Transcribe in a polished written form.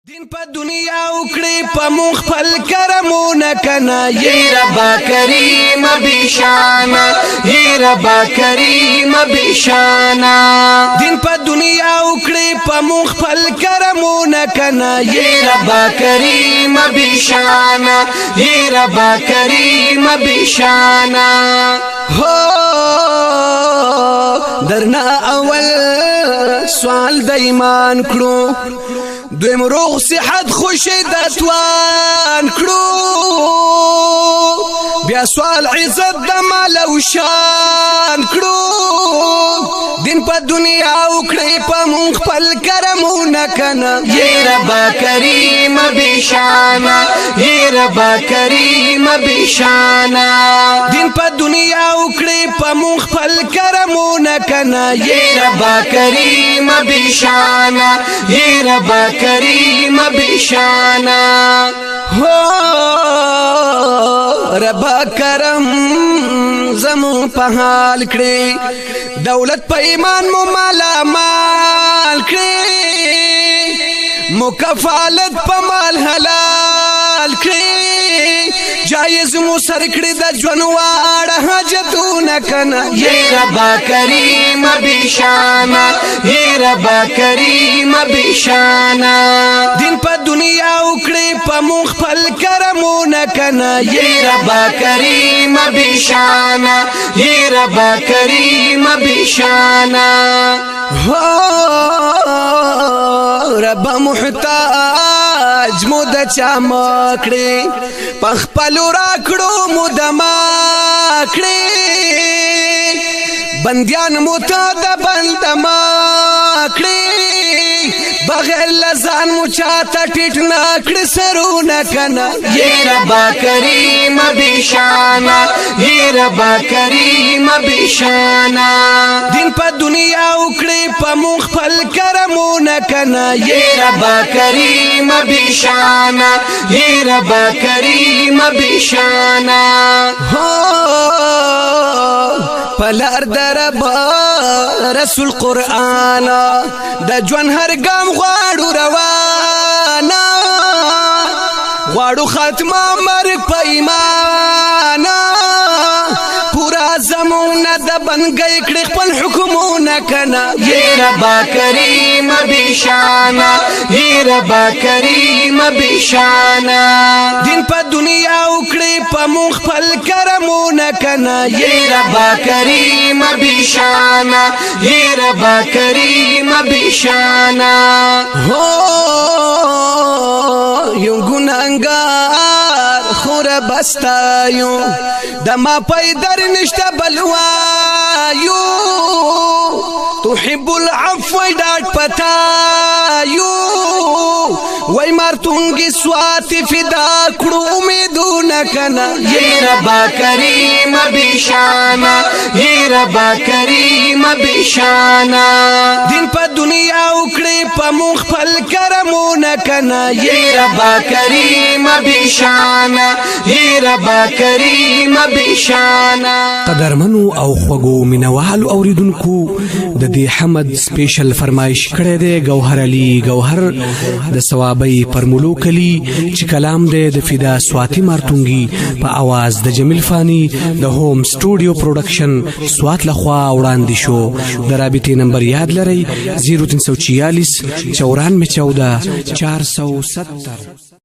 دین په دنیا وکړي په مونږ خپل کرمونه کنه ی رب کریم بشانا ی رب کریم بشانا دین په دنیا وکړي په مونږ خپل کرمونه کنه ی رب کریم بشانا ی رب کریم بشانا هو درنا اول سوال د ایمان کړو دویم روغ صحت خوشی دتوان کړو بیا سوال عزت د مال او شان کړو دین په دنیا وکړي په مونږ خپل کرمونه کنه ی رب کریم بشانا ی رب کریم بشانا دین په دنیا وکړي په مونږ خپل کرمونه کنه ی رب کریم بشانا ی رب کریم بشانا ہو رب کرم زمو په حال کړي دولت په ایمان مو مالا مال کړي مکفالت په مال حلال کړي جایز مو سر کړي د ژوند واړه حاجتونه کنه ی رب کریم بشانا ی رب کریم بشانا دین په دنیا وکړي په مونږ خپل کرمونه کنه ی رب کریم بشانا ی رب کریم بشانا رب محتاج مو د چا مکړي پخپلو راکړو مو د ماکړي بندیان مو ته د بند ماکړي بغیر لزان مو چاته ټیټ نکړي سرونه کنه ی رب کریم بشانا ی رب کریم بشانا دین په دنیا وکړي په مونږ خپل کرمونه کنه ی رب کریم بشانا ی رب کریم بشانا پلار درب رسول قرآن د ژوند هر ګام غواړو روانا غواړو ختمه مرګ په ایمان پورا زمونه د بنګي کړي خپل حکمونه کنه ی رب کریم بشانا ی رب کریم بشانا دین په دنیا وکړي په مونږ خپل کرمونه کنه ی رب کریم بشانا ی رب کریم بشانا هو یو ګناهګار خور بستایو د ما پیدر نشته بلوایو تحب العفو ډاټ پتایو وای مارتونګي سوات فدا کړو امیدونه کنه ی رب کریم بشانا ی رب کریم بشانا دین په دنیا وکړي په مونږ خپل کرمونه کنه ی رب کریم بشانا ی رب کریم بشانا قدرمنو او خوږو مینوالو اوریدونکو د دې حمد سپیشل فرمایش کړی دی گوهر علي گوهر د ثوابي پرملو کلی چې کلام دی د فدا سواتی مارتونګي په आवाज د جمیل فانی د هوم سټوډیو پروډکشن سوات لخوا وړاندې شو د رابطې نمبر یاد لرئ 0346 9414 470